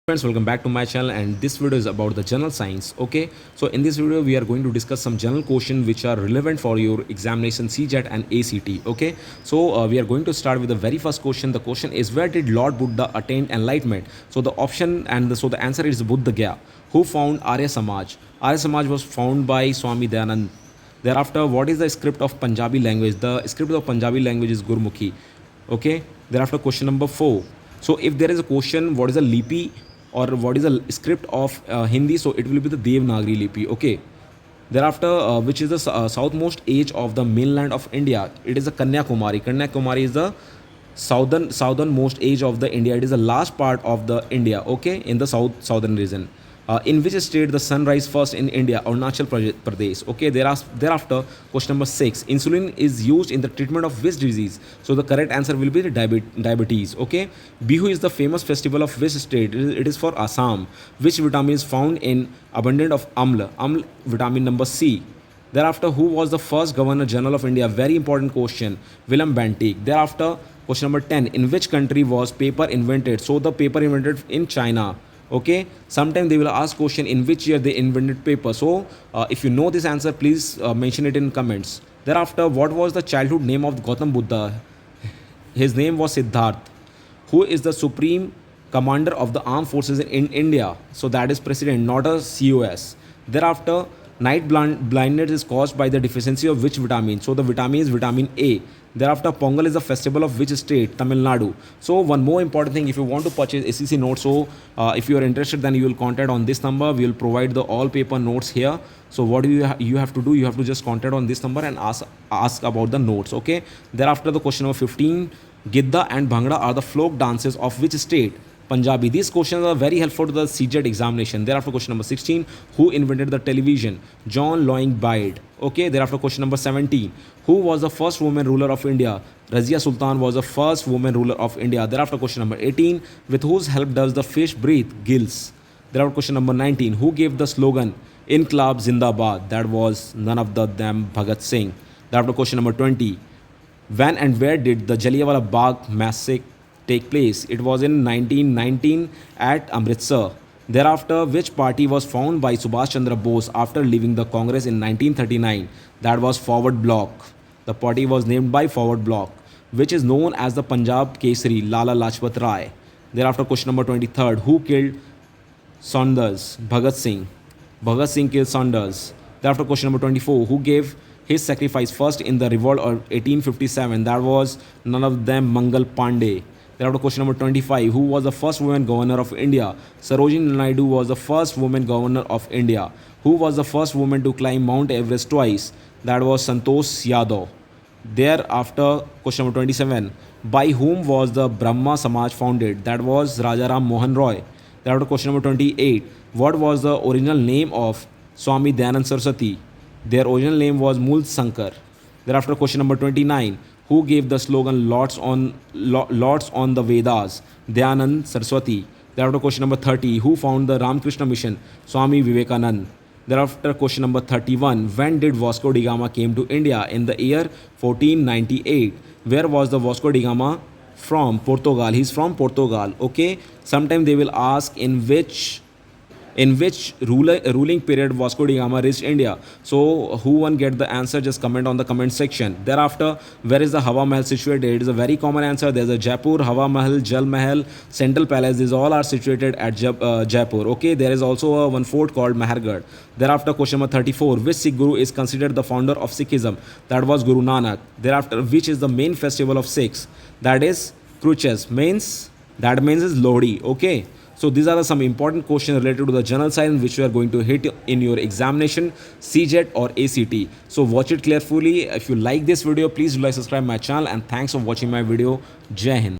Friends, welcome back to my channel, and this video is about the general science. Okay, so in this video we are going to discuss some general questions which are relevant for your examination CJET and ACT. Okay, so we are going to start with the very first question. The question is, where did Lord Buddha attain enlightenment? So the option so the answer is Buddha Gaya. Who found Arya Samaj? Arya Samaj was founded by Swami Dayanand. Thereafter, what is the script of Punjabi language? The script of Punjabi language is Gurmukhi. Okay, thereafter question number 4. So if there is a question, what is a lipi or what is the script of Hindi? So it will be the Devanagari lipi. Okay, thereafter, which is the southmost edge of the mainland of India? It is the Kanyakumari. Kanyakumari is the southernmost edge of the India. It is the last part of the India. Okay, in the southern region. In which state the sun rise first in India? Arunachal Pradesh. Okay, thereafter, question number 6. Insulin is used in the treatment of which disease? So the correct answer will be the diabetes. Okay, Bihu is the famous festival of which state? It is for Assam. Which vitamin is found in abundance of amla? Amla vitamin number C. Thereafter, who was the first Governor General of India? Very important question. William Bentinck. Thereafter, question number 10. In which country was paper invented? So the paper invented in China. Okay, sometimes they will ask question in which year they invented paper. So if you know this answer, please mention it in comments. Thereafter, what was the childhood name of Gautam Buddha? His name was Siddharth. Who is the supreme commander of the armed forces in India? So that is president, not a COS. Thereafter, night blindness is caused by the deficiency of which vitamin? So the vitamin is vitamin A. Thereafter, Pongal is the festival of which state? Tamil Nadu. So one more important thing, if you want to purchase SEC notes, so if you are interested, then you will contact on this number. We will provide the all paper notes here. So what do you have to do? You have to just contact on this number and ask about the notes. Okay. Thereafter, the question number 15. Gidda and Bhangra are the folk dances of which state? Punjabi. These questions are very helpful to the CJET examination. Thereafter, question number 16. Who invented the television? John Loring Baird. Okay. Thereafter, question number 17. Who was the first woman ruler of India? Razia Sultan was the first woman ruler of India. Thereafter, question number 18. With whose help does the fish breathe? Gills. Thereafter, question number 19. Who gave the slogan Inqilab Zindabad? That was none of them Bhagat Singh. Thereafter, question number 20. When and where did the Jallianwala Bagh massacre take place? It was in 1919 at Amritsar. Thereafter, which party was founded by Subhash Chandra Bose after leaving the Congress in 1939? That was Forward Bloc. The party was named by Forward Bloc, which is known as the Punjab Kesari, Lala Lajpat Rai. Thereafter, question number 23rd. Who killed Saunders? Bhagat Singh. Bhagat Singh killed Saunders. Thereafter, question number 24. Who gave his sacrifice first in the revolt of 1857? That was none of them Mangal Pandey. Thereafter, question number 25. Who was the first woman governor of India? Sarojini Naidu was the first woman governor of India. Who was the first woman to climb Mount Everest twice? That was Santosh Yadav. Thereafter, question number 27. By whom was the Brahma Samaj founded? That was Rajaram Mohan Roy. Thereafter, question number 28. What was the original name of Swami Dayanand Saraswati? Their original name was Mool Sankar. Thereafter, question number 29. Who gave the slogan Lords on the Vedas? Dayanand Saraswati. Thereafter, question number 30. Who founded the Ramakrishna Mission? Swami Vivekanand. Thereafter, question number 31. When did Vasco da Gama came to India? In the year 1498. Where was the Vasco da Gama from? Portugal. He's from Portugal. Okay. Sometime they will ask in which ruling period Vasco da Gama reached India. So who won't get the answer, just comment on the comment section. Thereafter, where is the Hawa Mahal situated? It is a very common answer. There's a Jaipur, Hawa Mahal, Jal Mahal, Central Palace. These all are situated at Jaipur. Okay, there is also one fort called Mahargarh. Thereafter, question number 34. Which Sikh Guru is considered the founder of Sikhism? That was Guru Nanak. Thereafter, which is the main festival of Sikhs? That is Kruches. That means is Lohri. Okay. So these are some important questions related to the general science which you are going to hit in your examination, CJET or ACT. So watch it carefully. If you like this video, please do like, subscribe my channel, and thanks for watching my video. Jai Hind.